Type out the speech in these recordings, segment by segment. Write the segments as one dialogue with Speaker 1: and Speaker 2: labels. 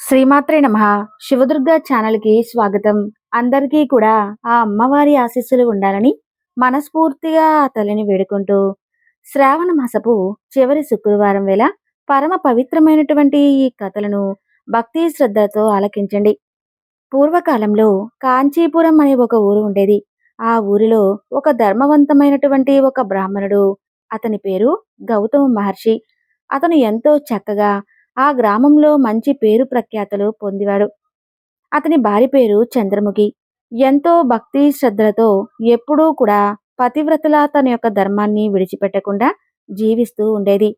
Speaker 1: శ్రీమాత్రే నమః. శివదుర్గ ఛానల్‌కి స్వాగతం. అందరికీ కూడా ఆ అమ్మవారి ఆశీస్సులు ఉండాలని మనస్ఫూర్తిగా ఆ తల్లిని వేడుకుంటూ, శ్రావణ మాసపు చివరి శుక్రవారం వేళ పరమ పవిత్రమైనటువంటి ఈ కథలను భక్తి శ్రద్ధలతో ఆలకించండి. పూర్వకాలంలో కాంచీపురం అనే ఒక ఊరు ఉండేది. ఆ ఊరిలో ఒక ధర్మవంతమైనటువంటి ఒక బ్రాహ్మణుడు. అతని పేరు గౌతమ మహర్షి. అతను ఎంతో చక్కగా ఆ గ్రామంలో మంచి పేరు ప్రఖ్యాతలు పొందివాడు. అతని భార్య పేరు చంద్రముఖి. ఎంతో భక్తి శ్రద్ధలతో ఎప్పుడూ కూడా పతివ్రతలా తన యొక్క ధర్మాన్ని విడిచిపెట్టకుండా జీవిస్తూ ఉండేది.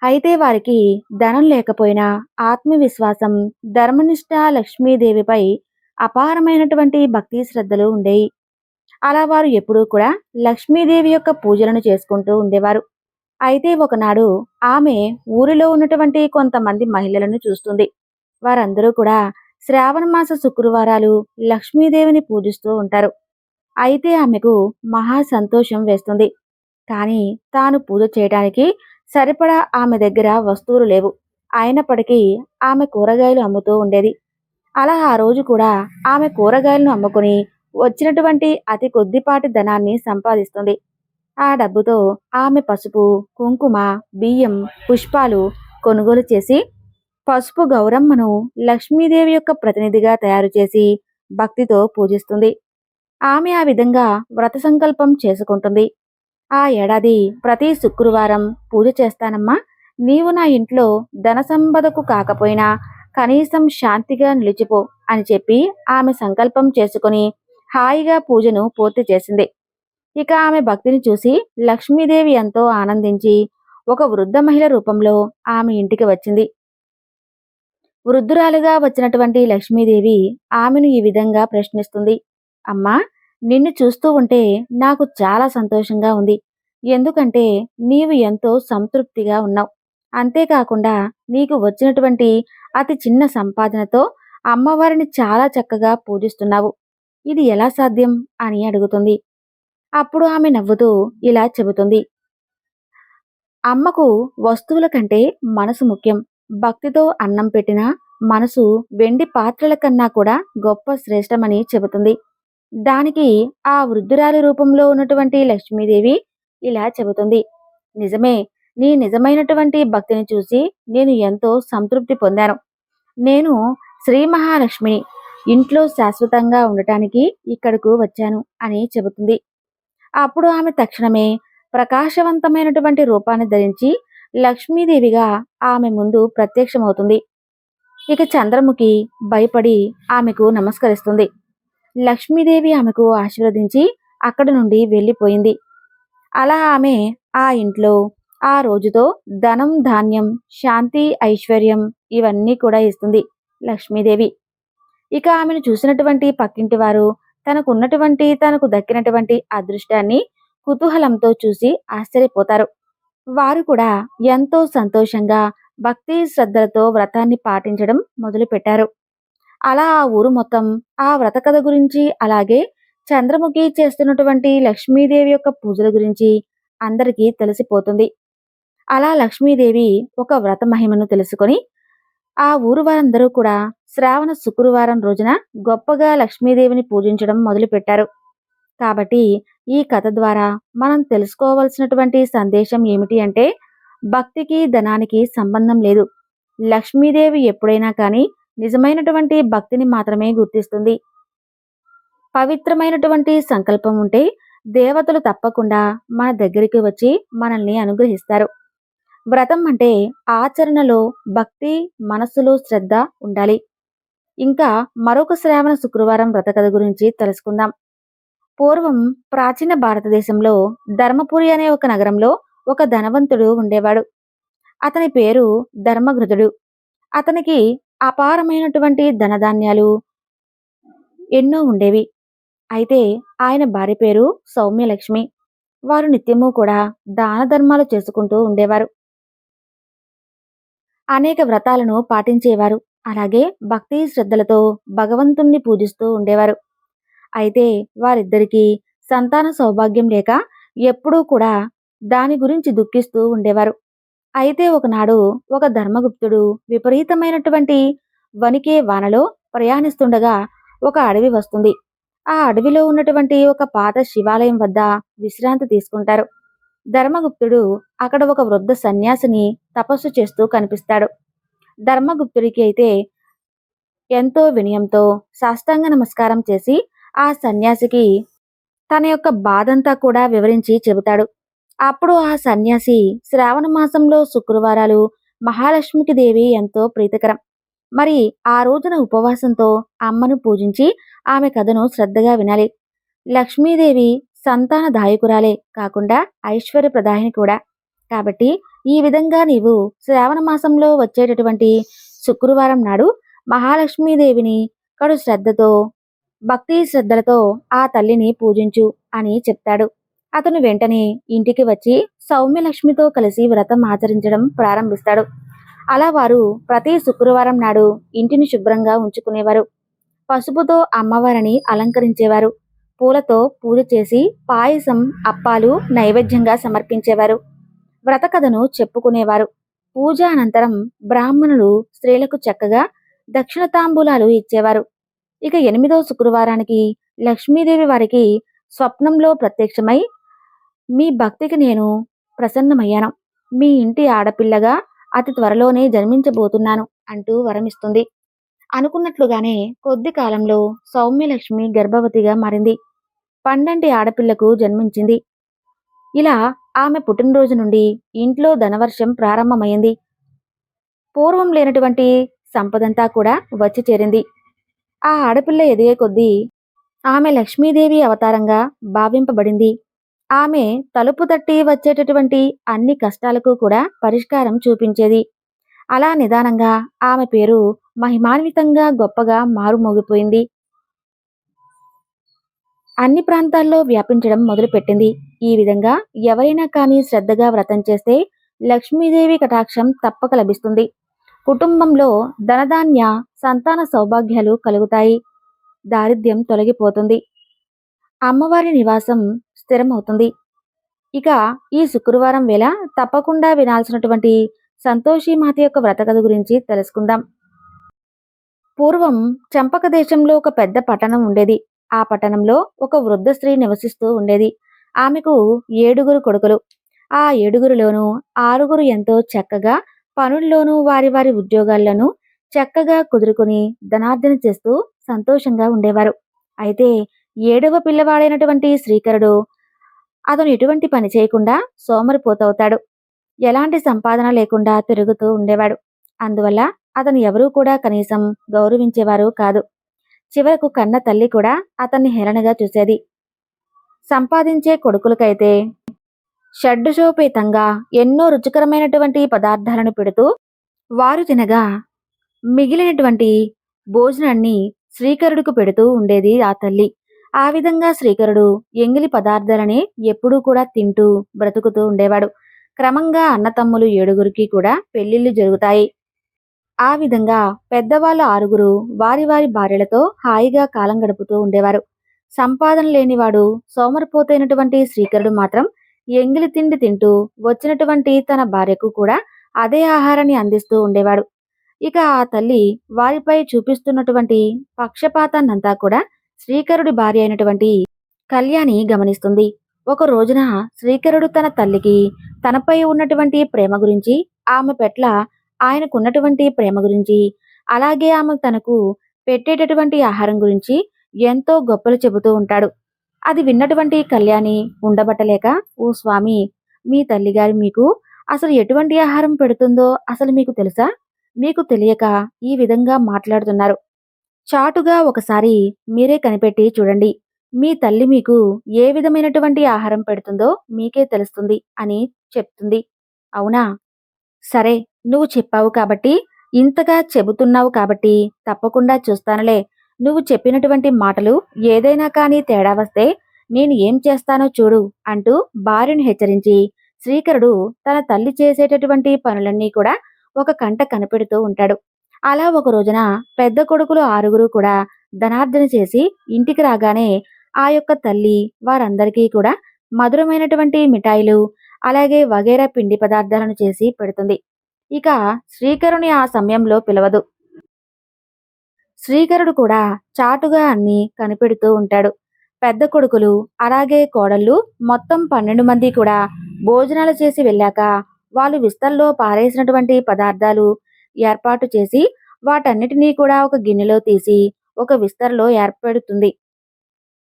Speaker 1: అయితే వారికి ధనం లేకపోయినా ఆత్మవిశ్వాసం, ధర్మనిష్ట లక్ష్మీదేవిపై అపారమైనటువంటి భక్తి శ్రద్ధలు ఉండేవి. అలా వారు ఎప్పుడూ కూడా లక్ష్మీదేవి యొక్క పూజలను చేసుకుంటూ ఉండేవారు. అయితే ఒకనాడు ఆమె ఊరిలో ఉన్నటువంటి కొంతమంది మహిళలను చూస్తుంది. వారందరూ కూడా శ్రావణ మాస శుక్రవారాలు లక్ష్మీదేవిని పూజిస్తూ ఉంటారు. అయితే ఆమెకు మహా సంతోషం వేస్తుంది. కానీ తాను పూజ చేయడానికి సరిపడా ఆమె దగ్గర వస్తువులు లేవు. అయినప్పటికీ ఆమె కూరగాయలు అమ్ముతూ ఉండేది. అలా ఆ రోజు కూడా ఆమె కూరగాయలను అమ్ముకుని వచ్చినటువంటి అతి కొద్దిపాటి ధనాన్ని సంపాదిస్తుంది. ఆ డబ్బుతో ఆమె పసుపు, కుంకుమ, బియ్యం, పుష్పాలు కొనుగోలు చేసి పసుపు గౌరమ్మను లక్ష్మీదేవి యొక్క ప్రతినిధిగా తయారు చేసి భక్తితో పూజిస్తుంది. ఆమె ఆ విధంగా వ్రత సంకల్పం చేసుకుంటుంది. ఆ ఏడాది ప్రతి శుక్రవారం పూజ చేస్తానమ్మా. నీవు నా ఇంట్లో ధన సంపదకు కాకపోయినా కనీసం శాంతిగా నిలిచిపో అని చెప్పి ఆమె సంకల్పం చేసుకుని హాయిగా పూజను పూర్తి చేసింది. ఇక ఆమె భక్తిని చూసి లక్ష్మీదేవి ఎంతో ఆనందించి ఒక వృద్ధ మహిళ రూపంలో ఆమె ఇంటికి వచ్చింది. వృద్ధురాలుగా వచ్చినటువంటి లక్ష్మీదేవి ఆమెను ఈ విధంగా ప్రశ్నిస్తుంది. అమ్మా, నిన్ను చూస్తూ ఉంటే నాకు చాలా సంతోషంగా ఉంది. ఎందుకంటే నీవు ఎంతో సంతృప్తిగా ఉన్నావు. అంతేకాకుండా నీకు వచ్చినటువంటి అతి చిన్న సంపాదనతో అమ్మవారిని చాలా చక్కగా పూజిస్తున్నావు. ఇది ఎలా సాధ్యం అని అడుగుతుంది. అప్పుడు ఆమె నవ్వుతూ ఇలా చెబుతుంది. అమ్మకు వస్తువుల కంటే మనసు ముఖ్యం. భక్తితో అన్నం పెట్టిన మనసు వెండి పాత్రల కన్నా కూడా గొప్ప శ్రేష్టమని చెబుతుంది. దానికి ఆ వృద్ధురాలి రూపంలో ఉన్నటువంటి లక్ష్మీదేవి ఇలా చెబుతుంది. నిజమే, నీ నిజమైనటువంటి భక్తిని చూసి నేను ఎంతో సంతృప్తి పొందాను. నేను శ్రీ మహాలక్ష్మిని. ఇంట్లో శాశ్వతంగా ఉండటానికి ఇక్కడకు వచ్చాను అని చెబుతుంది. అప్పుడు ఆమె తక్షణమే ప్రకాశవంతమైనటువంటి రూపాన్ని ధరించి లక్ష్మీదేవిగా ఆమె ముందు ప్రత్యక్షమవుతుంది. ఇక చంద్రముఖి భయపడి ఆమెకు నమస్కరిస్తుంది. లక్ష్మీదేవి ఆమెకు ఆశీర్వదించి అక్కడి నుండి వెళ్ళిపోయింది. అలా ఆమె ఆ ఇంట్లో ఆ రోజుతో ధనం, ధాన్యం, శాంతి, ఐశ్వర్యం ఇవన్నీ కూడా ఇస్తుంది లక్ష్మీదేవి. ఇక ఆమెను చూసినటువంటి పక్కింటి వారు తనకు దక్కినటువంటి అదృష్టాన్ని కుతూహలంతో చూసి ఆశ్చర్యపోతారు. వారు కూడా ఎంతో సంతోషంగా భక్తి శ్రద్ధలతో వ్రతాన్ని పాటించడం మొదలుపెట్టారు. అలా ఆ ఊరు మొత్తం ఆ వ్రత కథ గురించి, అలాగే చంద్రముఖి చేస్తున్నటువంటి లక్ష్మీదేవి యొక్క పూజల గురించి అందరికీ తెలిసిపోతుంది. అలా లక్ష్మీదేవి ఒక వ్రత మహిమను తెలుసుకొని ఆ ఊరు వారందరూ కూడా శ్రావణ శుక్రవారం రోజున గొప్పగా లక్ష్మీదేవిని పూజించడం మొదలుపెట్టారు. కాబట్టి ఈ కథ ద్వారా మనం తెలుసుకోవలసినటువంటి సందేశం ఏమిటి అంటే, భక్తికి ధనానికి సంబంధం లేదు. లక్ష్మీదేవి ఎప్పుడైనా కానీ నిజమైనటువంటి భక్తిని మాత్రమే గుర్తిస్తుంది. పవిత్రమైనటువంటి సంకల్పం ఉంటే దేవతలు తప్పకుండా మన దగ్గరికి వచ్చి మనల్ని అనుగ్రహిస్తారు. వ్రతం అంటే ఆచరణలో భక్తి, మనస్సులో శ్రద్ధ ఉండాలి. ఇంకా మరొక శ్రావణ శుక్రవారం వ్రత కథ గురించి తెలుసుకుందాం. పూర్వం ప్రాచీన భారతదేశంలో ధర్మపురి అనే ఒక నగరంలో ఒక ధనవంతుడు ఉండేవాడు. అతని పేరు ధర్మఘృతుడు. అతనికి అపారమైనటువంటి ధనధాన్యాలు ఎన్నో ఉండేవి. అయితే ఆయన భార్య పేరు సౌమ్యలక్ష్మి. వారు నిత్యము కూడా దాన ధర్మాలు చేసుకుంటూ ఉండేవారు. అనేక వ్రతాలను పాటించేవారు. అలాగే భక్తి శ్రద్ధలతో భగవంతుణ్ణి పూజిస్తూ ఉండేవారు. అయితే వారిద్దరికీ సంతాన సౌభాగ్యం లేక ఎప్పుడూ కూడా దాని గురించి దుఃఖిస్తూ ఉండేవారు. అయితే ఒకనాడు ఒక ధర్మగుప్తుడు విపరీతమైనటువంటి వణికే వానలో ప్రయాణిస్తుండగా ఒక అడవి వస్తుంది. ఆ అడవిలో ఉన్నటువంటి ఒక పాత శివాలయం వద్ద విశ్రాంతి తీసుకుంటారు. ధర్మగుప్తుడు అక్కడ ఒక వృద్ధ సన్యాసిని తపస్సు చేస్తూ కనిపిస్తాడు. ధర్మగుప్తుడికి అయితే ఎంతో వినయంతో సాష్టాంగ నమస్కారం చేసి ఆ సన్యాసికి తన యొక్క బాధంతా కూడా వివరించి చెబుతాడు. అప్పుడు ఆ సన్యాసి శ్రావణ మాసంలో శుక్రవారాలు మహాలక్ష్మికి దేవి ఎంతో ప్రీతికరం. మరి ఆ రోజున ఉపవాసంతో అమ్మను పూజించి ఆమె కథను శ్రద్ధగా వినాలి. లక్ష్మీదేవి సంతానదాయకురాలే కాకుండా ఐశ్వర్యప్రదాయిని కూడా. కాబట్టి ఈ విధంగా నీవు శ్రావణ మాసంలో వచ్చేటటువంటి శుక్రవారం నాడు మహాలక్ష్మీదేవిని కడు శ్రద్ధతో భక్తి శ్రద్ధలతో ఆ తల్లిని పూజించు అని చెప్తాడు. అతను వెంటనే ఇంటికి వచ్చి సౌమ్యలక్ష్మితో కలిసి వ్రతం ఆచరించడం ప్రారంభిస్తాడు. అలా వారు ప్రతి శుక్రవారం నాడు ఇంటిని శుభ్రంగా ఉంచుకునేవారు. పసుపుతో అమ్మవారిని అలంకరించేవారు. పూలతో పూజ చేసి పాయసం, అప్పాలు నైవేద్యంగా సమర్పించేవారు. వ్రత కథను చెప్పుకునేవారు. పూజ అనంతరం బ్రాహ్మణులు స్త్రీలకు చక్కగా దక్షిణ తాంబూలాలు ఇచ్చేవారు. ఇక 8వ శుక్రవారానికి లక్ష్మీదేవి వారికి స్వప్నంలో ప్రత్యక్షమై, మీ భక్తికి నేను ప్రసన్నమయ్యాను. మీ ఇంటి ఆడపిల్లగా అతి త్వరలోనే జన్మించబోతున్నాను అంటూ వరమిస్తుంది. అనుకున్నట్లుగానే కొద్ది కాలంలో సౌమ్యలక్ష్మి గర్భవతిగా మారింది. పండంటి ఆడపిల్లకు జన్మించింది. ఇలా ఆమె పుట్టినరోజు నుండి ఇంట్లో ధనవర్షం ప్రారంభమైంది. పూర్వం లేనటువంటి సంపదంతా కూడా వచ్చి చేరింది. ఆ ఆడపిల్ల ఎదిగే కొద్దీ ఆమె లక్ష్మీదేవి అవతారంగా భావింపబడింది. ఆమె తలుపు తట్టి వచ్చేటటువంటి అన్ని కష్టాలకు కూడా పరిష్కారం చూపించేది. అలా నిదానంగా ఆమె పేరు మహిమాన్వితంగా గొప్పగా మారుమోగిపోయింది. అన్ని ప్రాంతాల్లో వ్యాపించడం మొదలుపెట్టింది. ఈ విధంగా ఎవరైనా కానీ శ్రద్ధగా వ్రతం చేస్తే లక్ష్మీదేవి కటాక్షం తప్పక లభిస్తుంది. కుటుంబంలో ధనధాన్య సంతాన సౌభాగ్యాలు కలుగుతాయి. దారిద్ర్యం తొలగిపోతుంది. అమ్మవారి నివాసం స్థిరమవుతుంది. ఇక ఈ శుక్రవారం వేళ తప్పకుండా వినాల్సినటువంటి సంతోషీమాత యొక్క వ్రతకథ గురించి తెలుసుకుందాం. పూర్వం చంపక దేశంలో ఒక పెద్ద పట్టణం ఉండేది. ఆ పట్టణంలో ఒక వృద్ధ స్త్రీ నివసిస్తూ ఉండేది. ఆమెకు 7 కొడుకులు. ఆ 7లోనూ 6 ఎంతో చక్కగా పనుల్లోనూ వారి వారి ఉద్యోగాల్లోనూ చక్కగా కుదురుకుని ధనార్జన చేస్తూ సంతోషంగా ఉండేవారు. అయితే 7వ పిల్లవాడైనటువంటి శ్రీకరుడు అతను ఎటువంటి పని చేయకుండా సోమరిపోతవుతాడు. ఎలాంటి సంపాదన లేకుండా తిరుగుతూ ఉండేవాడు. అందువల్ల అతను ఎవరూ కూడా కనీసం గౌరవించేవారు కాదు. చివరకు కన్న తల్లి కూడా అతన్ని హేళనగా చూసేది. సంపాదించే కొడుకులకైతే షడ్డశోపేతంగా ఎన్నో రుచికరమైనటువంటి పదార్థాలను పెడుతూ వారు తినగా మిగిలినటువంటి భోజనాన్ని శ్రీకరుడుకు పెడుతూ ఉండేది ఆ తల్లి. ఆ విధంగా శ్రీకరుడు ఎంగిలి పదార్థాలని ఎప్పుడూ కూడా తింటూ బ్రతుకుతూ ఉండేవాడు. క్రమంగా అన్నతమ్ములు 7 కూడా పెళ్లిళ్లు జరుగుతాయి. ఆ విధంగా పెద్దవాళ్ళు 6 వారి వారి భార్యలతో హాయిగా కాలం గడుపుతూ ఉండేవారు. సంపాదన లేనివాడు సోమరిపోతైనటువంటి శ్రీకరుడు మాత్రం ఎంగిలి తిండి తింటూ వచ్చినటువంటి తన భార్యకు కూడా అదే ఆహారాన్ని అందిస్తూ ఉండేవాడు. ఇక ఆ తల్లి వారిపై చూపిస్తున్నటువంటి పక్షపాతాన్నంతా కూడా శ్రీకరుడి భార్య అయినటువంటి కళ్యాణి గమనిస్తుంది. ఒక రోజున శ్రీకరుడు తన తల్లికి తనపై ఉన్నటువంటి ప్రేమ గురించి, ఆమె పట్ల ఆయనకున్నటువంటి ప్రేమ గురించి, అలాగే ఆమె తనకు పెట్టేటటువంటి ఆహారం గురించి ఎంతో గొప్పలు చెబుతూ ఉంటాడు. అది విన్నటువంటి కళ్యాణి ఉండబట్టలేక, ఓ స్వామి, మీ తల్లిగారు మీకు అసలు ఎటువంటి ఆహారం పెడుతుందో అసలు మీకు తెలుసా? మీకు తెలియక ఈ విధంగా మాట్లాడుతున్నారు. చాటుగా ఒకసారి మీరే కనిపెట్టి చూడండి. మీ తల్లి మీకు ఏ విధమైనటువంటి ఆహారం పెడుతుందో మీకే తెలుస్తుంది అని చెప్తుంది. అవునా? సరే, నువ్వు చెప్పావు కాబట్టి, ఇంతగా చెబుతున్నావు కాబట్టి తప్పకుండా చూస్తానులే. నువ్వు చెప్పినటువంటి మాటలు ఏదైనా కానీ తేడా వస్తే నేను ఏం చేస్తానో చూడు అంటూ భార్యను హెచ్చరించి శ్రీకరుడు తన తల్లి చేసేటటువంటి పనులన్నీ కూడా ఒక కంట కనిపెడుతూ ఉంటాడు. అలా ఒక రోజున పెద్ద కొడుకులు 6 కూడా ధనార్జన చేసి ఇంటికి రాగానే ఆ యొక్క తల్లి వారందరికీ కూడా మధురమైనటువంటి మిఠాయిలు, అలాగే వగైరా పిండి పదార్థాలను చేసి పెడుతుంది. ఇక శ్రీకరుని ఆ సమయంలో పిలవదు. శ్రీకరుడు కూడా చాటుగా అన్ని కనిపెడుతూ ఉంటాడు. పెద్ద కొడుకులు అలాగే కోడళ్ళు మొత్తం 12 మంది కూడా భోజనాలు చేసి వెళ్ళాక వాళ్ళు విస్తల్లో పారేసినటువంటి పదార్థాలు ఏర్పాటు చేసి వాటన్నిటినీ కూడా ఒక గిన్నెలో తీసి ఒక విస్తర్లో ఏర్పడుతుంది.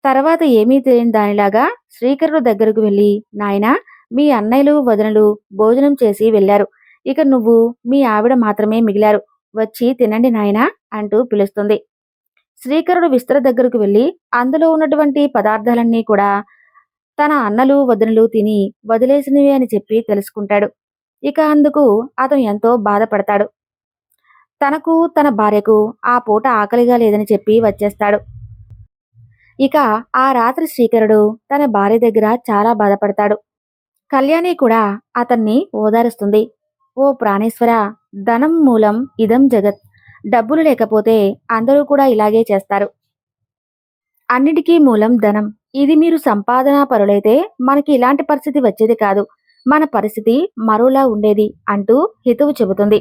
Speaker 1: తర్వాత ఏమీ తెలియని దానిలాగా శ్రీకరుడు దగ్గరకు వెళ్ళి, నాయనా, మీ అన్నయ్యలు వదినలు భోజనం చేసి వెళ్ళారు. ఇక నువ్వు మీ ఆవిడ మాత్రమే మిగిలారు. వచ్చి తినండి నాయనా అంటూ పిలుస్తుంది. శ్రీకరుడు విస్తర దగ్గరకు వెళ్ళి అందులో ఉన్నటువంటి పదార్థాలన్నీ కూడా తన అన్నలు వదినలు తిని వదిలేసినవి అని చెప్పి తెలుసుకుంటాడు. ఇక అందుకు అతను ఎంతో బాధపడతాడు. తనకు తన భార్యకు ఆ పూట ఆకలిగా లేదని చెప్పి వచ్చేస్తాడు. ఇక ఆ రాత్రి శ్రీకరుడు తన భార్య దగ్గర చాలా బాధపడతాడు. కళ్యాణి కూడా అతన్ని ఓదారుస్తుంది. ఓ ప్రాణేశ్వర, ధనం మూలం ఇదం జగత్. డబ్బులు లేకపోతే అందరూ కూడా ఇలాగే చేస్తారు. అన్నిటికీ మూలం ధనం. ఇది మీరు సంపాదనా పరులైతే మనకి ఇలాంటి పరిస్థితి వచ్చేది కాదు. మన పరిస్థితి మరోలా ఉండేది అంటూ హితవు చెబుతుంది.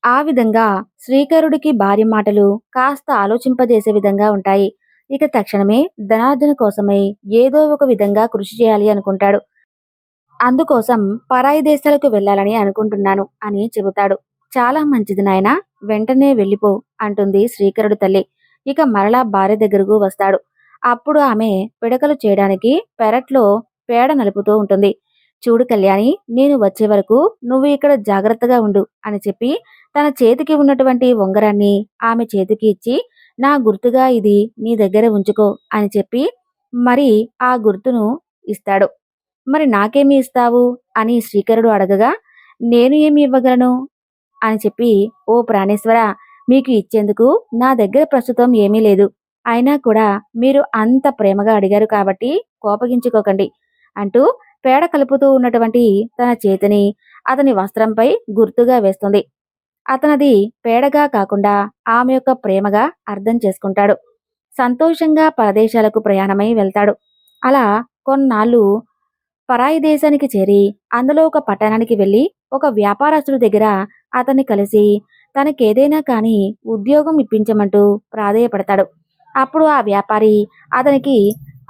Speaker 1: ఆ విధంగా శ్రీకరుడికి భార్య మాటలు కాస్త ఆలోచింపజేసే విధంగా ఉంటాయి. ఇక తక్షణమే ధనార్జన కోసమై ఏదో ఒక విధంగా కృషి చేయాలి అనుకుంటాడు. అందుకోసం పరాయి దేశాలకు వెళ్ళాలని అనుకుంటున్నాను అని చెబుతాడు. చాలా మంచిది నాయనా, వెంటనే వెళ్ళిపో అంటుంది శ్రీకరుడు తల్లి. ఇక మరలా భార్య దగ్గరకు వస్తాడు. అప్పుడు ఆమె పిడకలు చేయడానికి పెరట్లో పేడ నలుపుతూ ఉంటుంది. చూడు కళ్యాణి, నేను వచ్చే వరకు నువ్వు ఇక్కడ జాగ్రత్తగా ఉండు అని చెప్పి తన చేతికి ఉన్నటువంటి ఉంగరాన్ని ఆమె చేతికి ఇచ్చి, నా గుర్తుగా ఇది నీ దగ్గర ఉంచుకో అని చెప్పి మరి ఆ గుర్తును ఇస్తాడు. మరి నాకేమి ఇస్తావు అని శ్రీకరుడు అడగగా, నేను ఏమి ఇవ్వగలను అని చెప్పి, ఓ ప్రాణేశ్వర, మీకు ఇచ్చేందుకు నా దగ్గర ప్రస్తుతం ఏమీ లేదు. అయినా కూడా మీరు అంత ప్రేమగా అడిగారు కాబట్టి కోపగించుకోకండి అంటూ పేడ కలుపుతూ ఉన్నటువంటి తన చేతిని అతని వస్త్రంపై గుర్తుగా వేస్తుంది. అతనది పేడగా కాకుండా ఆమె యొక్క ప్రేమగా అర్థం చేసుకుంటాడు. సంతోషంగా పరదేశాలకు ప్రయాణమై వెళ్తాడు. అలా కొన్నాళ్ళు పరాయి దేశానికి చేరి అందులో ఒక పట్టణానికి వెళ్ళి ఒక వ్యాపారస్తుడి దగ్గర అతన్ని కలిసి తనకేదైనా కాని ఉద్యోగం ఇప్పించమంటూ ప్రాధేయపడతాడు. అప్పుడు ఆ వ్యాపారి అతనికి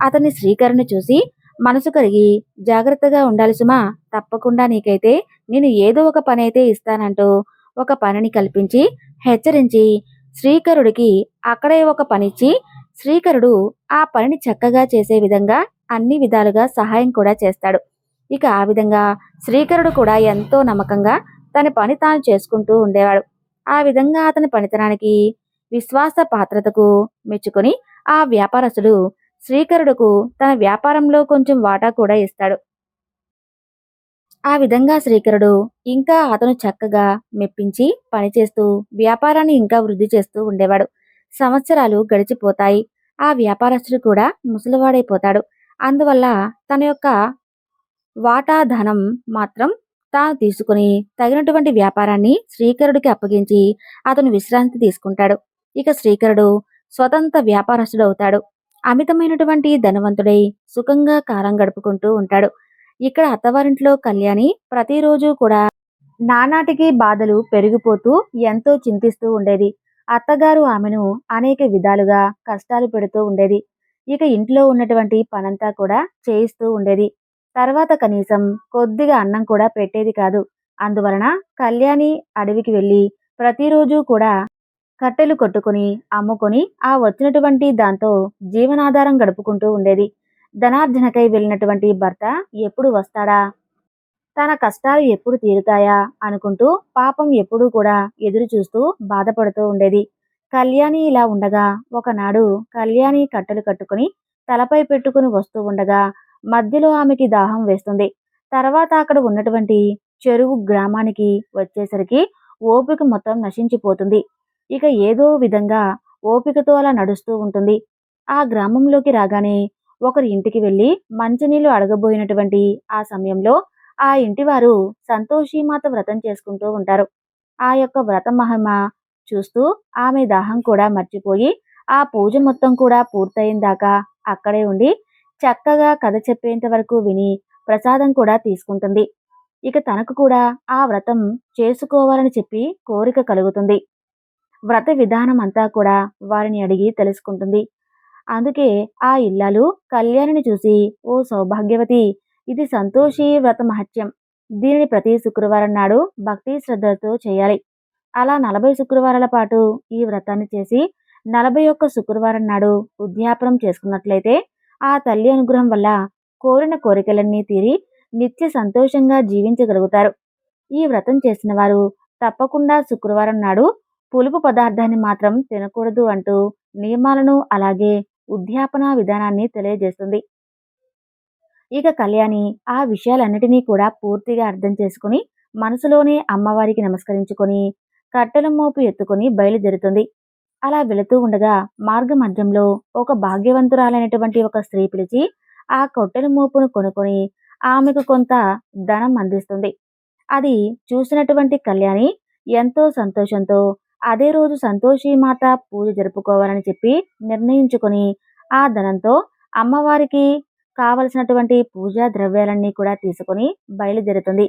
Speaker 1: అతని శ్రీకరుని చూసి మనసు కరిగి, జాగ్రత్తగా ఉండాలి సుమా, తప్పకుండా నీకైతే నేను ఏదో ఒక పని అయితే ఇస్తానంటూ ఒక పనిని కల్పించి హెచ్చరించి శ్రీకరుడికి అక్కడే ఒక పనిచ్చి శ్రీకరుడు ఆ పనిని చక్కగా చేసే విధంగా అన్ని విధాలుగా సహాయం కూడా చేస్తాడు. ఇక ఆ విధంగా శ్రీకరుడు కూడా ఎంతో నమ్మకంగా తన పని తాను చేసుకుంటూ ఉండేవాడు. ఆ విధంగా అతని పనితనానికి, విశ్వాస పాత్రతకు మెచ్చుకొని ఆ వ్యాపారస్తుడు శ్రీకరుడుకు తన వ్యాపారంలో కొంచెం వాటా కూడా ఇస్తాడు. ఆ విధంగా శ్రీకరుడు ఇంకా అతను చక్కగా మెప్పించి పనిచేస్తూ వ్యాపారాన్ని ఇంకా వృద్ధి చేస్తూ ఉండేవాడు. సంవత్సరాలు గడిచిపోతాయి. ఆ వ్యాపారస్తుడు కూడా ముసలివాడైపోతాడు. అందువల్ల తన యొక్క వాటా ధనం మాత్రం తాను తీసుకుని తగినటువంటి వ్యాపారాన్ని శ్రీకరుడికి అప్పగించి అతను విశ్రాంతి తీసుకుంటాడు. ఇక శ్రీకరుడు స్వతంత్ర వ్యాపారస్తుడవుతాడు. అమితమైనటువంటి ధనవంతుడై సుఖంగా కాలం గడుపుకుంటూ ఉంటాడు. ఇక్కడ అత్తవారింట్లో కళ్యాణి ప్రతిరోజు కూడా నానాటికి బాధలు పెరిగిపోతూ ఎంతో చింతిస్తూ ఉండేది. అత్తగారు ఆమెను అనేక విధాలుగా కష్టాలు పెడుతూ ఉండేది. ఇక ఇంట్లో ఉన్నటువంటి పనంతా కూడా చేయిస్తూ ఉండేది. తర్వాత కనీసం కొద్దిగా అన్నం కూడా పెట్టేది కాదు. అందువలన కళ్యాణి అడవికి వెళ్ళి ప్రతిరోజు కూడా కట్టెలు కొట్టుకుని అమ్ముకొని ఆ వచ్చినటువంటి దాంతో జీవనాధారం గడుపుకుంటూ ఉండేది. ధనార్జనకై వెళ్ళినటువంటి భర్త ఎప్పుడు వస్తాడా, తన కష్టాలు ఎప్పుడు తీరుతాయా అనుకుంటూ పాపం ఎప్పుడూ కూడా ఎదురు చూస్తూ బాధపడుతూ ఉండేది. కళ్యాణి ఇలా ఉండగా ఒకనాడు కళ్యాణి కట్టెలు కట్టుకుని తలపై పెట్టుకుని వస్తూ ఉండగా మధ్యలో ఆమెకి దాహం వేస్తుంది. తర్వాత అక్కడ ఉన్నటువంటి చెరువు గ్రామానికి వచ్చేసరికి ఓపిక మొత్తం నశించిపోతుంది. ఇక ఏదో విధంగా ఓపికతో అలా నడుస్తూ ఉంటుంది. ఆ గ్రామంలోకి రాగానే ఒకరి ఇంటికి వెళ్ళి మంచినీళ్లు అడగబోయినటువంటి ఆ సమయంలో ఆ ఇంటివారు సంతోషీమాత వ్రతం చేసుకుంటూ ఉంటారు. ఆ యొక్క వ్రత మహిమ చూస్తూ ఆమె దాహం కూడా మర్చిపోయి ఆ పూజ మొత్తం కూడా పూర్తయిందాకా అక్కడే ఉండి చక్కగా కథ చెప్పేంత వరకు విని ప్రసాదం కూడా తీసుకుంటుంది. ఇక తనకు కూడా ఆ వ్రతం చేసుకోవాలని చెప్పి కోరిక కలుగుతుంది. వ్రత విధానం అంతా కూడా వారిని అడిగి తెలుసుకుంటుంది. అందుకే ఆ ఇల్లాలు కళ్యాణిని చూసి, ఓ సౌభాగ్యవతి, ఇది సంతోషి వ్రత మహత్యం. దీనిని ప్రతి శుక్రవారం నాడు భక్తి శ్రద్ధలతో చేయాలి. అలా 40 శుక్రవారాల పాటు ఈ వ్రతాన్ని చేసి 41 శుక్రవారం నాడు ఉద్యాపనం చేసుకున్నట్లయితే ఆ తల్లి అనుగ్రహం వల్ల కోరిన కోరికలన్నీ తీరి నిత్య సంతోషంగా జీవించగలుగుతారు. ఈ వ్రతం చేసిన వారు తప్పకుండా శుక్రవారం నాడు పులుపు పదార్థాన్ని మాత్రం తినకూడదు అంటూ నియమాలను అలాగే ఉద్యాపన విధానాన్ని తెలియజేస్తుంది. ఇక కళ్యాణి ఆ విషయాలన్నిటినీ కూడా పూర్తిగా అర్థం చేసుకుని మనసులోనే అమ్మవారికి నమస్కరించుకొని కట్టెల మోపు ఎత్తుకొని బయలుదేరుతుంది. అలా వెళుతూ ఉండగా మార్గ మధ్యంలో ఒక భాగ్యవంతురాలైనటువంటి ఒక స్త్రీ పిలిచి ఆ కట్టెల మోపును కొనుక్కొని ఆమెకు కొంత ధనం అందిస్తుంది. అది చూసినటువంటి కళ్యాణి ఎంతో సంతోషంతో అదే రోజు సంతోషీమాత పూజ జరుపుకోవాలని చెప్పి నిర్ణయించుకొని ఆ ధనంతో అమ్మవారికి కావలసినటువంటి పూజా ద్రవ్యాలన్నీ కూడా తీసుకొని బయలుదేరుతుంది.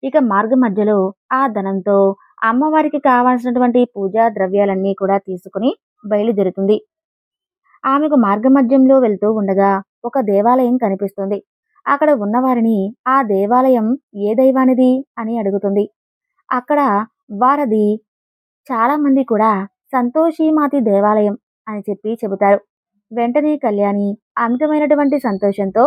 Speaker 1: ఇక మార్గ మధ్యలో ఆ ధనంతో అమ్మవారికి కావాల్సినటువంటి పూజా ద్రవ్యాలన్నీ కూడా తీసుకుని బయలుదేరుతుంది. ఆమెకు మార్గమధ్యంలో వెళ్తూ ఉండగా ఒక దేవాలయం కనిపిస్తుంది. అక్కడ ఉన్నవారిని ఆ దేవాలయం ఏ దైవానిది అని అడుగుతుంది. అక్కడ వారది చాలా మంది కూడా సంతోషీమాతి దేవాలయం అని చెప్పి చెబుతారు. వెంటనే కళ్యాణి అమితమైనటువంటి సంతోషంతో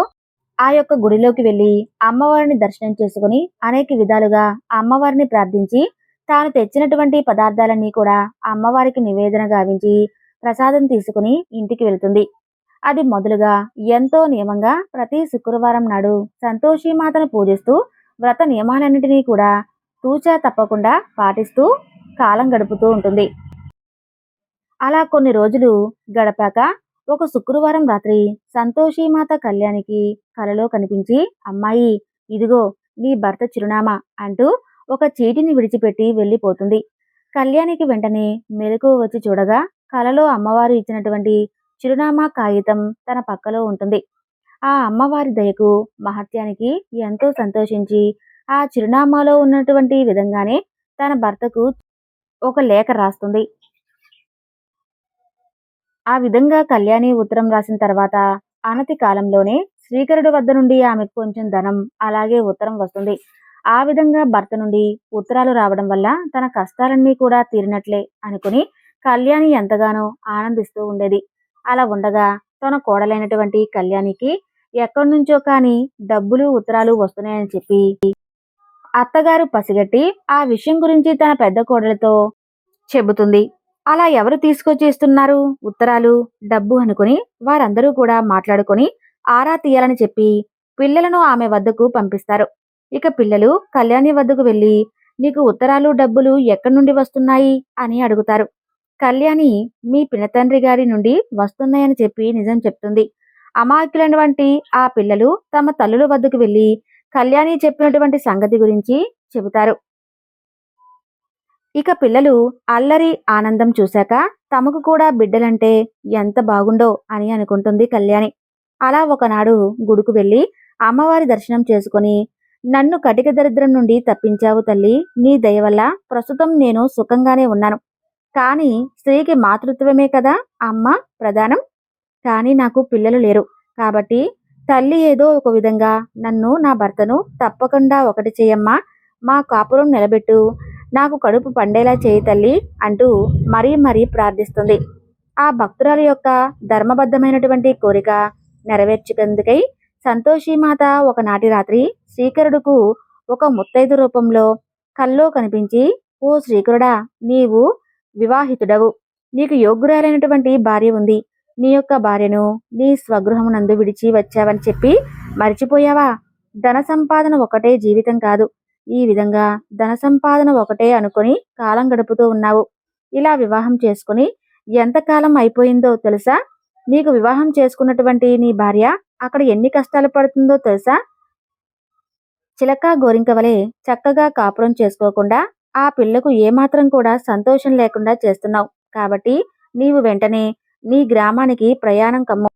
Speaker 1: ఆ యొక్క గుడిలోకి వెళ్ళి అమ్మవారిని దర్శనం చేసుకుని అనేక విధాలుగా అమ్మవారిని ప్రార్థించి తాను తెచ్చినటువంటి పదార్థాలన్నీ కూడా అమ్మవారికి నివేదన గావించి ప్రసాదం తీసుకుని ఇంటికి వెళ్తుంది. అది మొదలుగా ఎంతో నియమంగా ప్రతి శుక్రవారం నాడు సంతోషీమాతను పూజిస్తూ వ్రత నియమాలన్నింటినీ కూడా తూచా తప్పకుండా పాటిస్తూ కాలం గడుపుతూ ఉంటుంది. అలా కొన్ని రోజులు గడపాక ఒక శుక్రవారం రాత్రి సంతోషీమాత కళ్యాణికి కలలో కనిపించి, అమ్మాయి, ఇదిగో నీ భర్త చిరునామా అంటూ ఒక చీటిని విడిచిపెట్టి వెళ్ళిపోతుంది. కళ్యాణికి వెంటనే మెలకువ వచ్చి చూడగా కలలో అమ్మవారు ఇచ్చినటువంటి చిరునామా కాగితం తన పక్కలో ఉంటుంది. ఆ అమ్మవారి దయకు మహత్యానికి ఎంతో సంతోషించి ఆ చిరునామాలో ఉన్నటువంటి విధంగానే తన భర్తకు ఒక లేఖ రాస్తుంది. ఆ విధంగా కళ్యాణి ఉత్తరం రాసిన తర్వాత అనతి కాలంలోనే శ్రీకరుడు వద్ద నుండి ఆమెకు కొంచెం ధనం అలాగే ఉత్తరం వస్తుంది. ఆ విధంగా భర్త నుండి ఉత్తరాలు రావడం వల్ల తన కష్టాలన్నీ కూడా తీరినట్లే అనుకుని కళ్యాణి ఎంతగానో ఆనందిస్తూ ఉండేది. అలా ఉండగా తన కోడలైనటువంటి కళ్యాణికి ఎక్కడి నుంచో కానీ డబ్బులు ఉత్తరాలు వస్తున్నాయని చెప్పి అత్తగారు పసిగట్టి ఆ విషయం గురించి తన పెద్ద కోడలతో చెబుతుంది. అలా ఎవరు తీసుకొచ్చేస్తున్నారు ఉత్తరాలు, డబ్బు అనుకుని వారందరూ కూడా మాట్లాడుకొని ఆరా తీయాలని చెప్పి పిల్లలను ఆమె వద్దకు పంపిస్తారు. ఇక పిల్లలు కళ్యాణి వద్దకు వెళ్ళి నీకు ఉత్తరాలు డబ్బులు ఎక్కడి నుండి వస్తున్నాయి అని అడుగుతారు. కళ్యాణి మీ పినతండ్రి గారి నుండి వస్తున్నాయని చెప్పి నిజం చెప్తుంది. అమాయకులైనటువంటి ఆ పిల్లలు తమ తల్లుల వద్దకు వెళ్ళి కళ్యాణి చెప్పినటువంటి సంగతి గురించి చెబుతారు. ఇక పిల్లలు అల్లరి ఆనందం చూశాక తమకు కూడా బిడ్డలంటే ఎంత బాగుండో అని అనుకుంటుంది కళ్యాణి. అలా ఒకనాడు గుడికు వెళ్ళి అమ్మవారి దర్శనం చేసుకుని నన్ను కటిక దరిద్రం నుండి తప్పించావు తల్లి, నీ దయ వల్ల ప్రస్తుతం నేను సుఖంగానే ఉన్నాను. కానీ స్త్రీకి మాతృత్వమే కదా అమ్మ ప్రధానం. కానీ నాకు పిల్లలు లేరు కాబట్టి తల్లి ఏదో ఒక విధంగా నన్ను నా భర్తను తప్పకుండా ఒకటి చేయమ్మా, మా కాపురం నిలబెట్టు, నాకు కడుపు పండేలా చేయి తల్లి అంటూ మరీ మరీ ప్రార్థిస్తుంది. ఆ భక్తురాలి యొక్క ధర్మబద్ధమైనటువంటి కోరిక నెరవేర్చుకందుకై సంతోషీమాత ఒకనాటి రాత్రి శ్రీకరుడుకు ఒక ముత్తైదు రూపంలో కల్లో కనిపించి, ఓ శ్రీకరుడా, నీవు వివాహితుడవు, నీకు యోగ్యురాలైనటువంటి భార్య ఉంది. నీ యొక్క భార్యను నీ స్వగృహమునందు విడిచి వచ్చావని చెప్పి మర్చిపోయావా? ధన సంపాదన ఒకటే జీవితం కాదు. ఈ విధంగా ధన సంపాదన ఒకటే అనుకొని కాలం గడుపుతూ ఉన్నావు. ఇలా వివాహం చేసుకుని ఎంతకాలం అయిపోయిందో తెలుసా? నీకు వివాహం చేసుకున్నటువంటి నీ భార్య అక్కడ ఎన్ని కష్టాలు పడుతుందో తెలుసా? చిలక గోరింక వలె చక్కగా కాపురం చేసుకోకుండా ఆ పిల్లకు ఏమాత్రం కూడా సంతోషం లేకుండా చేస్తున్నావు. కాబట్టి నీవు వెంటనే నీ గ్రామానికి ప్రయాణం కమ్ము.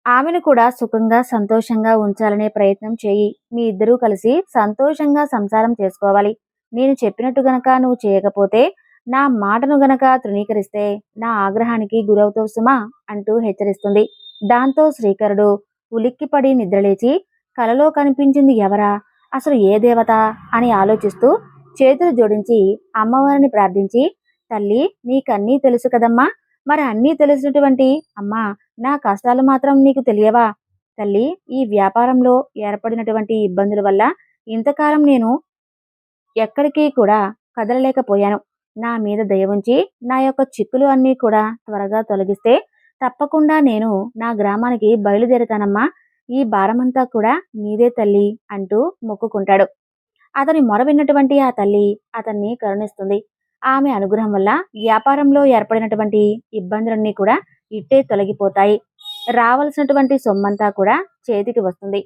Speaker 1: ఆమెను కూడా సుఖంగా, సంతోషంగా ఉంచాలనే ప్రయత్నం చెయ్యి. మీ ఇద్దరూ కలిసి సంతోషంగా సంసారం చేసుకోవాలి. నేను చెప్పినట్టు గనక నువ్వు చేయకపోతే, నా మాటను గనక తృణీకరిస్తే, నా ఆగ్రహానికి గురవుతావు సుమా అంటూ హెచ్చరిస్తుంది. దాంతో శ్రీకరుడు ఉలిక్కిపడి నిద్రలేచి, కలలో కనిపించింది ఎవరా? అసలు ఏ దేవత? అని ఆలోచిస్తూ చేతులు జోడించి అమ్మవారిని ప్రార్థించి, తల్లి నీకన్నీ తెలుసు కదమ్మా! మరి అన్నీ తెలిసినటువంటి అమ్మా, నా కష్టాలు మాత్రం నీకు తెలియవా? తల్లి, ఈ వ్యాపారంలో ఏర్పడినటువంటి ఇబ్బందుల వల్ల ఇంతకాలం నేను ఎక్కడికి కూడా కదలలేకపోయాను. నా మీద దయ ఉంచి నా యొక్క చిక్కులు అన్నీ కూడా త్వరగా తొలగిస్తే తప్పకుండా నేను నా గ్రామానికి బయలుదేరుతానమ్మా. ఈ భారమంతా కూడా నీదే తల్లి అంటూ మొక్కుకుంటాడు. అతని మొర విన్నటువంటి ఆ తల్లి అతన్ని కరుణిస్తుంది. ఆమె అనుగ్రహం వల్ల వ్యాపారంలో ఏర్పడినటువంటి ఇబ్బందులన్నీ కూడా ఇట్టే తొలగిపోతాయి. రావలసినటువంటి సొమ్మంతా కూడా చేతికి వస్తుంది.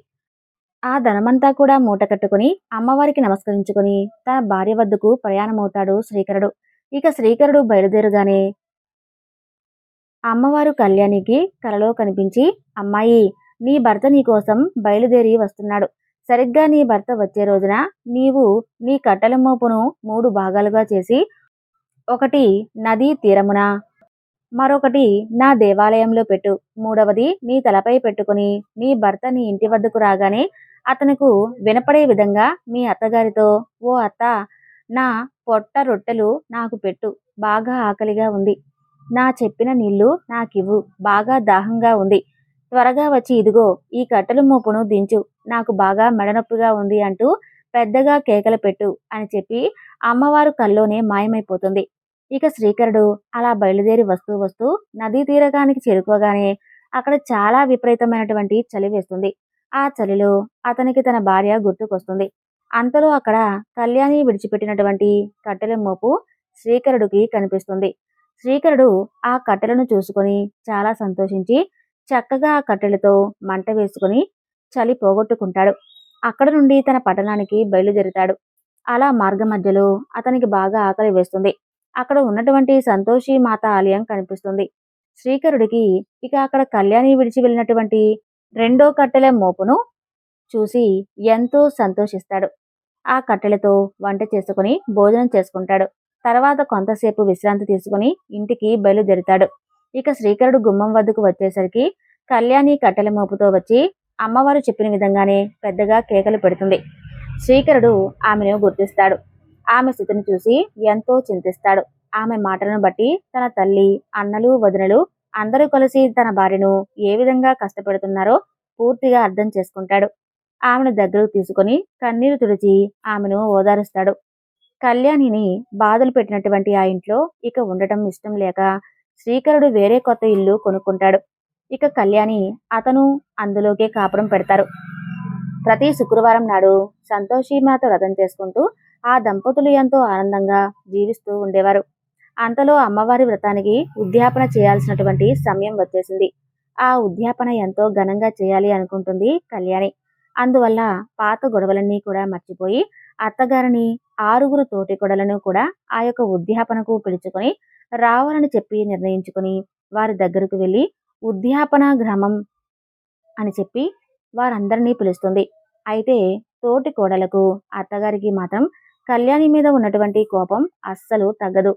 Speaker 1: ఆ ధనమంతా కూడా మూటకట్టుకుని అమ్మవారికి నమస్కరించుకుని తన భార్య వద్దకు ప్రయాణమవుతాడు శ్రీకరుడు. ఇక శ్రీకరుడు బయలుదేరుగానే అమ్మవారు కళ్యాణికి కలలో కనిపించి, అమ్మాయి, నీ భర్త నీకోసం బయలుదేరి వస్తున్నాడు. సరిగ్గా నీ భర్త వచ్చే రోజున నీవు నీ కట్టెల మోపును 3 భాగాలుగా చేసి, ఒకటి నదీ తీరమున, మరొకటి నా దేవాలయంలో పెట్టు. మూడవది నీ తలపై పెట్టుకుని నీ భర్త నీ ఇంటి వద్దకు రాగానే అతనుకు వినపడే విధంగా మీ అత్తగారితో, ఓ అత్త, నా పొట్ట రొట్టెలు నాకు పెట్టు, బాగా ఆకలిగా ఉంది. నా చెప్పిన నీళ్లు నాకివ్వు, బాగా దాహంగా ఉంది. త్వరగా వచ్చి ఇదిగో ఈ కట్టెల మోపును దించు, నాకు బాగా మెడనొప్పిగా ఉంది అంటూ పెద్దగా కేకలు పెట్టు అని చెప్పి అమ్మవారు కల్లోనే మాయమైపోతుంది. ఇక శ్రీకరుడు అలా బయలుదేరి వస్తూ వస్తూ నదీ తీరగానికి చేరుకోగానే అక్కడ చాలా విపరీతమైనటువంటి చలి వేస్తుంది. ఆ చలిలో అతనికి తన భార్య గుర్తుకొస్తుంది. అంతలో అక్కడ కళ్యాణి విడిచిపెట్టినటువంటి కట్టెల మోపు శ్రీకరుడికి కనిపిస్తుంది. శ్రీకరుడు ఆ కట్టెలను చూసుకొని చాలా సంతోషించి చక్కగా ఆ కట్టెలతో మంట వేసుకుని చలి పోగొట్టుకుంటాడు. అక్కడ నుండి తన పట్టణానికి బయలుదేరుతాడు. అలా మార్గ మధ్యలో అతనికి బాగా ఆకలి వేస్తుంది. అక్కడ ఉన్నటువంటి సంతోషి మాత ఆలయం కనిపిస్తుంది. శ్రీకరుడికి ఇక అక్కడ కళ్యాణి విడిచి వెళ్ళినటువంటి రెండో కట్టెల మోపును చూసి ఎంతో సంతోషిస్తాడు. ఆ కట్టెలతో వంట చేసుకుని భోజనం చేసుకుంటాడు. తర్వాత కొంతసేపు విశ్రాంతి తీసుకుని ఇంటికి బయలుదేరుతాడు. ఇక శ్రీకరుడు గుమ్మం వద్దకు వచ్చేసరికి కళ్యాణి కట్టెల మోపుతో వచ్చి అమ్మవారు చెప్పిన విధంగానే పెద్దగా కేకలు పెడుతుంది. శ్రీకరుడు ఆమెను గుర్తిస్తాడు. ఆమె స్థితిని చూసి ఎంతో చింతిస్తాడు. ఆమె మాటలను బట్టి తన తల్లి, అన్నలు, వదినలు అందరూ కలిసి తన భార్యను ఏ విధంగా కష్టపెడుతున్నారో పూర్తిగా అర్థం చేసుకుంటాడు. ఆమెను దగ్గరకు తీసుకుని కన్నీరు తుడిచి ఆమెను ఓదారుస్తాడు. కళ్యాణిని బాధలు పెట్టినటువంటి ఆ ఇంట్లో ఇక ఉండటం ఇష్టం లేక శ్రీకరుడు వేరే కొత్త ఇల్లు కొనుక్కుంటాడు. ఇక కళ్యాణి అతను అందులోకే కాపురం పెడతారు. ప్రతి శుక్రవారం నాడు సంతోషిమాత వ్రతం చేసుకుంటూ ఆ దంపతులు ఎంతో ఆనందంగా జీవిస్తూ ఉండేవారు. అంతలో అమ్మవారి వ్రతానికి ఉద్యాపన చేయాల్సినటువంటి సమయం వచ్చేసింది. ఆ ఉద్యాపన ఎంతో ఘనంగా చేయాలి అనుకుంటుంది కళ్యాణి. అందువల్ల పాత గొడవలన్నీ కూడా మర్చిపోయి అత్తగారిని, 6 తోటి కొడలను కూడా ఆ యొక్క ఉద్యాపనకు పిలుచుకొని రావాలని చెప్పి నిర్ణయించుకుని వారి దగ్గరకు వెళ్ళి ఉద్యాపన గ్రామం అని చెప్పి వారందరినీ పిలుస్తుంది. అయితే తోటి కోడలకు, అత్తగారికి మాత్రం కళ్యాణి మీద ఉన్నటువంటి కోపం అస్సలు తగ్గదు.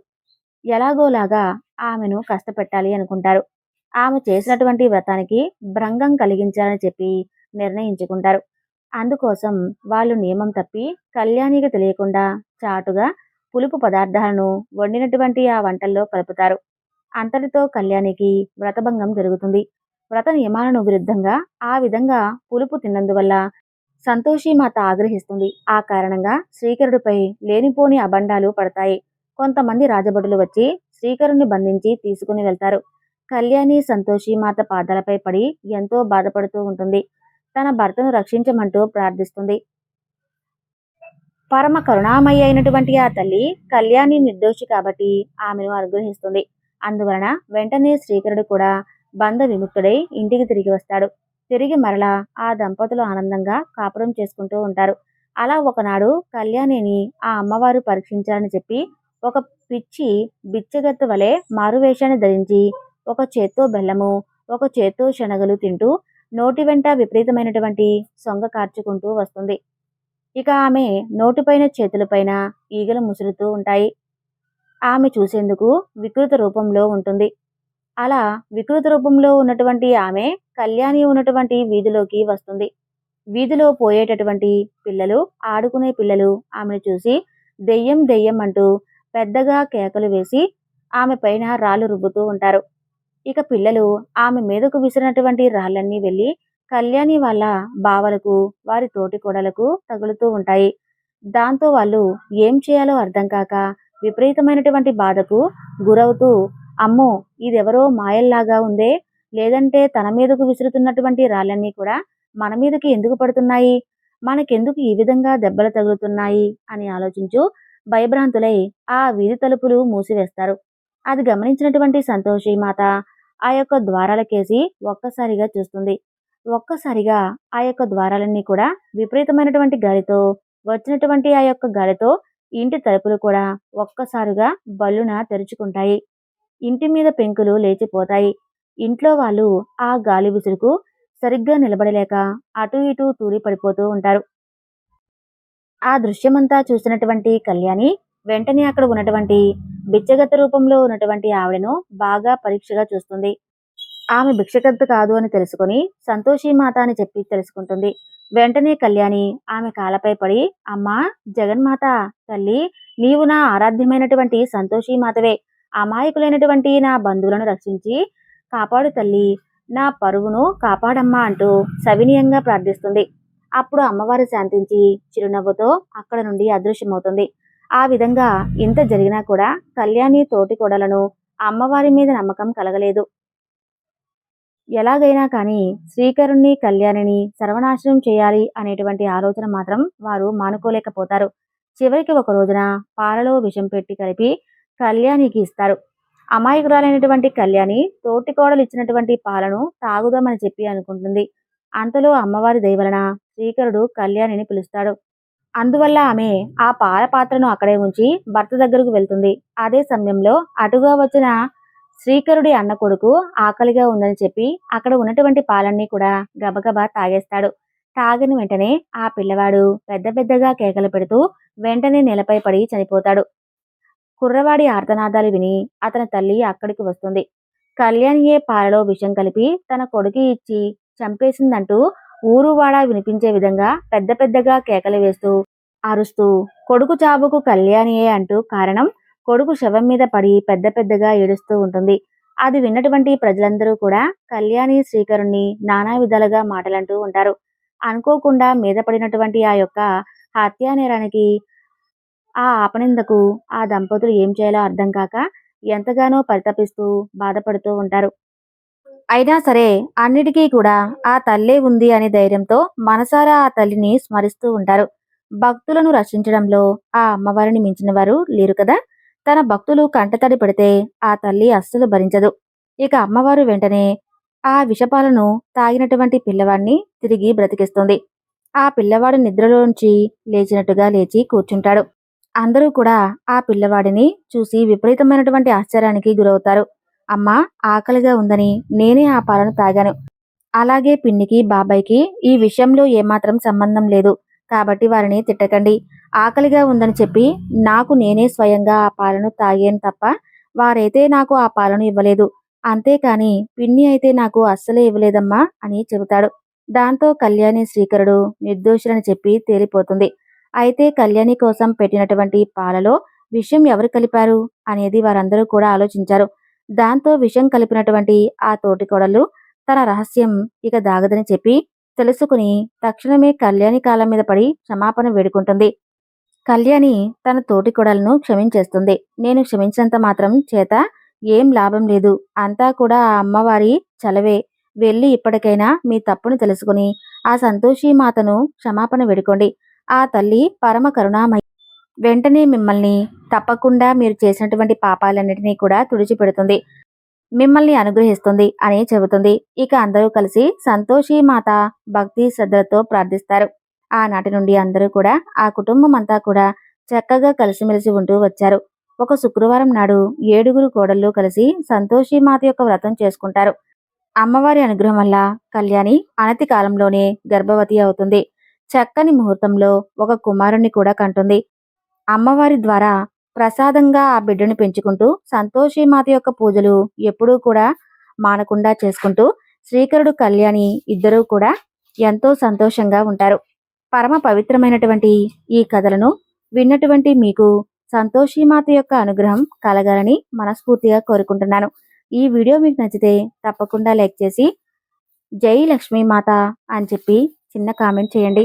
Speaker 1: ఎలాగోలాగా ఆమెను కష్టపెట్టాలి అనుకుంటారు. ఆమె చేసినటువంటి వ్రతానికి భంగం కలిగించాలని చెప్పి నిర్ణయించుకుంటారు. అందుకోసం వాళ్ళు నియమం తప్పి కళ్యాణికి తెలియకుండా చాటుగా పులుపు పదార్థాలను వండినటువంటి ఆ వంటల్లో కలుపుతారు. అంతటితో కళ్యాణికి వ్రతభంగం జరుగుతుంది. వ్రత నియమాలను విరుద్ధంగా ఆ విధంగా పులుపు తిన్నందువల్ల సంతోషిమాత ఆగ్రహిస్తుంది. ఆ కారణంగా శ్రీకరుడిపై లేనిపోని అబండాలు పడతాయి. కొంతమంది రాజభటులు వచ్చి శ్రీకరుణ్ణి బంధించి తీసుకుని వెళ్తారు. కళ్యాణి సంతోషిమాత పాదాలపై పడి ఎంతో బాధపడుతూ ఉంటుంది. తన భర్తను రక్షించమంటూ ప్రార్థిస్తుంది. పరమ కరుణామయి అయినటువంటి ఆ తల్లి కళ్యాణి నిర్దోషి కాబట్టి ఆమెను అనుగ్రహిస్తుంది. అందువలన వెంటనే శ్రీకరుడు కూడా బంధ విముక్తుడై ఇంటికి తిరిగి వస్తాడు. తిరిగి మరలా ఆ దంపతులు ఆనందంగా కాపురం చేసుకుంటూ ఉంటారు. అలా ఒకనాడు కళ్యాణిని ఆ అమ్మవారు పరీక్షించాలని చెప్పి ఒక పిచ్చి బిచ్చగత్త వలె మారువేషాన్ని ధరించి ఒక చేత్తో బెల్లము, ఒక చేత్తో శనగలు తింటూ నోటి వెంట విపరీతమైనటువంటి సొంగ కార్చుకుంటూ వస్తుంది. ఇక ఆమె నోటిపైన చేతులపైన ఈగలు ముసురుతూ ఉంటాయి. ఆమె చూసేందుకు వికృత రూపంలో ఉంటుంది. అలా వికృత రూపంలో ఉన్నటువంటి ఆమె కళ్యాణి ఉన్నటువంటి వీధిలోకి వస్తుంది. వీధిలో పోయేటటువంటి పిల్లలు, ఆడుకునే పిల్లలు ఆమెను చూసి దెయ్యం దెయ్యం అంటూ పెద్దగా కేకలు వేసి ఆమె పైన రాళ్ళు రుబ్బుతూ ఉంటారు. ఇక పిల్లలు ఆమె మీదకు విసిరినటువంటి రాళ్ళన్నీ వెళ్ళి కళ్యాణి వాళ్ళ బావలకు, వారి తోటి కోడలకు తగులుతూ ఉంటాయి. దాంతో వాళ్ళు ఏం చేయాలో అర్థం కాక విపరీతమైనటువంటి బాధకు గురవుతూ, అమ్మో ఇదెవరో మాయల్లాగా ఉందే, లేదంటే తన మీదకు విసురుతున్నటువంటి రాళ్ళన్నీ కూడా మన మీదకి ఎందుకు పడుతున్నాయి, మనకెందుకు ఈ విధంగా దెబ్బలు తగులుతున్నాయి అని ఆలోచించు భయభ్రాంతులై ఆ వీధి తలుపులు మూసివేస్తారు. అది గమనించినటువంటి సంతోషి మాత ఆ యొక్క ద్వారాలకేసి ఒక్కసారిగా చూస్తుంది. ఒక్కసారిగా ఆ యొక్క ద్వారాలన్నీ కూడా విపరీతమైనటువంటి గాలితో, వచ్చినటువంటి ఆ యొక్క గాలితో ఇంటి తలుపులు కూడా ఒక్కసారిగా బల్లున తెరుచుకుంటాయి. ఇంటి మీద పెంకులు లేచిపోతాయి. ఇంట్లో వాళ్ళు ఆ గాలి విసురుకు సరిగ్గా నిలబడలేక అటు ఇటు తూలి పడిపోతూ ఉంటారు. ఆ దృశ్యమంతా చూసినటువంటి కళ్యాణి వెంటనే అక్కడ ఉన్నటువంటి బిచ్చగత్త రూపంలో ఉన్నటువంటి ఆవిడను బాగా పరీక్షగా చూస్తుంది. ఆమె భిక్షగత్త కాదు అని తెలుసుకొని సంతోషి మాత అని చెప్పి తెలుసుకుంటుంది. వెంటనే కళ్యాణి ఆమె కాళ్ళపై పడి, అమ్మా జగన్మాత తల్లి, నీవు నా ఆరాధ్యమైనటువంటి సంతోషి మాతవే, అమాయకులైనటువంటి నా బంధువులను రక్షించి కాపాడు తల్లి, నా పరువును కాపాడమ్మా అంటూ సవినీయంగా ప్రార్థిస్తుంది. అప్పుడు అమ్మవారు శాంతించి చిరునవ్వుతో అక్కడ నుండి అదృశ్యమవుతుంది. ఆ విధంగా ఇంత జరిగినా కూడా కళ్యాణి తోటి కోడలను అమ్మవారి మీద నమ్మకం కలగలేదు. ఎలాగైనా కానీ శ్రీకరుణ్ణి, కళ్యాణిని సర్వనాశనం చేయాలి అనేటువంటి ఆలోచన మాత్రం వారు మానుకోలేకపోతారు. చివరికి ఒక రోజున పాలలో విషం పెట్టి కలిపి కళ్యాణికి ఇస్తారు. అమాయకురాలైనటువంటి కళ్యాణి తోటి కోడలు ఇచ్చినటువంటి పాలను తాగుదామని చెప్పి అనుకుంటుంది. అంతలో అమ్మవారి దయ వలన శ్రీకరుడు కళ్యాణిని పిలుస్తాడు. అందువల్ల ఆమె ఆ పాల పాత్రను అక్కడే ఉంచి భర్త దగ్గరకు వెళ్తుంది. అదే సమయంలో అటుగా వచ్చిన శ్రీకరుడి అన్న కొడుకు ఆకలిగా ఉందని చెప్పి అక్కడ ఉన్నటువంటి పాలన్నీ కూడా గబగబా తాగేస్తాడు. తాగిన వెంటనే ఆ పిల్లవాడు పెద్ద పెద్దగా కేకలు పెడుతూ వెంటనే నేలపై పడి చనిపోతాడు. కుర్రవాడి ఆర్తనాదాలు విని అతని తల్లి అక్కడికి వస్తుంది. కళ్యాణియే పాలలో విషం కలిపి తన కొడుకు ఇచ్చి చంపేసిందంటూ ఊరువాడా వినిపించే విధంగా పెద్ద పెద్దగా కేకలు వేస్తూ అరుస్తూ కొడుకు చావుకు కళ్యాణియే అంటూ కారణం కొడుకు శవం మీద పడి పెద్ద పెద్దగా ఏడుస్తూ ఉంటుంది. అది విన్నటువంటి ప్రజలందరూ కూడా కళ్యాణి శ్రీకరుణ్ణి నానా విధాలుగా మాటలంటూ ఉంటారు. అనుకోకుండా మీద పడినటువంటి ఆ యొక్క హత్యా నేరానికి, ఆ ఆపనిందకు ఆ దంపతులు ఏం చేయాలో అర్థం కాక ఎంతగానో పరితపిస్తూ బాధపడుతూ ఉంటారు. అయినా సరే అన్నిటికీ కూడా ఆ తల్లే ఉంది అనే ధైర్యంతో మనసారా ఆ తల్లిని స్మరిస్తూ ఉంటారు. భక్తులను రక్షించడంలో ఆ అమ్మవారిని మించిన వారు లేరు కదా. తన భక్తులు కంటతడి పెడితే ఆ తల్లి అస్సలు భరించదు. ఇక అమ్మవారు వెంటనే ఆ విషపాలను తాగినటువంటి పిల్లవాడిని తిరిగి బ్రతికిస్తుంది. ఆ పిల్లవాడు నిద్రలోంచి లేచినట్టుగా లేచి కూర్చుంటాడు. అందరూ కూడా ఆ పిల్లవాడిని చూసి విపరీతమైనటువంటి ఆశ్చర్యానికి గురవుతారు. అమ్మా ఆకలిగా ఉందని నేనే ఆ పాలను తాగాను. అలాగే పిన్నికి, బాబాయ్కి ఈ విషయంలో ఏమాత్రం సంబంధం లేదు. కాబట్టి వారిని తిట్టకండి. ఆకలిగా ఉందని చెప్పి నాకు నేనే స్వయంగా ఆ పాలను తాగాను తప్ప వారైతే నాకు ఆ పాలను ఇవ్వలేదు. అంతేకాని పిన్ని అయితే నాకు అస్సలే ఇవ్వలేదమ్మా అని చెబుతాడు. దాంతో కళ్యాణి శ్రీకరుడు నిర్దోషులని చెప్పి తేలిపోతుంది. అయితే కళ్యాణి కోసం పెట్టినటువంటి పాలలో విషం ఎవరు కలిపారు అనేది వారందరూ కూడా ఆలోచించారు. దాంతో విషం కలిపినటువంటి ఆ తోటి కోడలు తన రహస్యం ఇక దాగదని చెప్పి తెలుసుకుని తక్షణమే కళ్యాణి కాళ్ళ మీద పడి క్షమాపణ వేడుకుంటుంది. కళ్యాణి తన తోటి కోడలను క్షమించేస్తుంది. నేను క్షమించినంత మాత్రం చేత ఏం లాభం లేదు. అంతా కూడా ఆ అమ్మవారి చలవే. వెళ్ళి ఇప్పటికైనా మీ తప్పును తెలుసుకుని ఆ సంతోషి మాతను క్షమాపణ వేడుకోండి. ఆ తల్లి పరమ కరుణామయి. వెంటనే మిమ్మల్ని తప్పకుండా మీరు చేసినటువంటి పాపాలన్నిటినీ కూడా తుడిచిపెడుతుంది. మిమ్మల్ని అనుగ్రహిస్తుంది అని చెబుతుంది. ఇక అందరూ కలిసి సంతోషి మాత భక్తి శ్రద్ధలతో ప్రార్థిస్తారు. ఆనాటి నుండి అందరూ కూడా ఆ కుటుంబం అంతా కూడా చక్కగా కలిసిమెలిసి ఉంటూ వచ్చారు. ఒక శుక్రవారం నాడు 7 కోడళ్ళు కలిసి సంతోషి మాత యొక్క వ్రతం చేసుకుంటారు. అమ్మవారి అనుగ్రహం వల్ల కళ్యాణి అనతి కాలంలోనే గర్భవతి అవుతుంది. చక్కని ముహూర్తంలో ఒక కుమారుణ్ణి కూడా కంటుంది. అమ్మవారి ద్వారా ప్రసాదంగా ఆ బిడ్డను పెంచుకుంటూ సంతోషిమాత యొక్క పూజలు ఎప్పుడూ కూడా మానకుండా చేసుకుంటూ శ్రీకరుడు కళ్యాణి ఇద్దరూ కూడా ఎంతో సంతోషంగా ఉంటారు. పరమ పవిత్రమైనటువంటి ఈ కథలను విన్నటువంటి మీకు సంతోషిమాత యొక్క అనుగ్రహం కలగాలని మనస్ఫూర్తిగా కోరుకుంటున్నాను. ఈ వీడియో మీకు నచ్చితే తప్పకుండా లైక్ చేసి జై లక్ష్మీమాత అని చెప్పి చిన్న కామెంట్ చేయండి.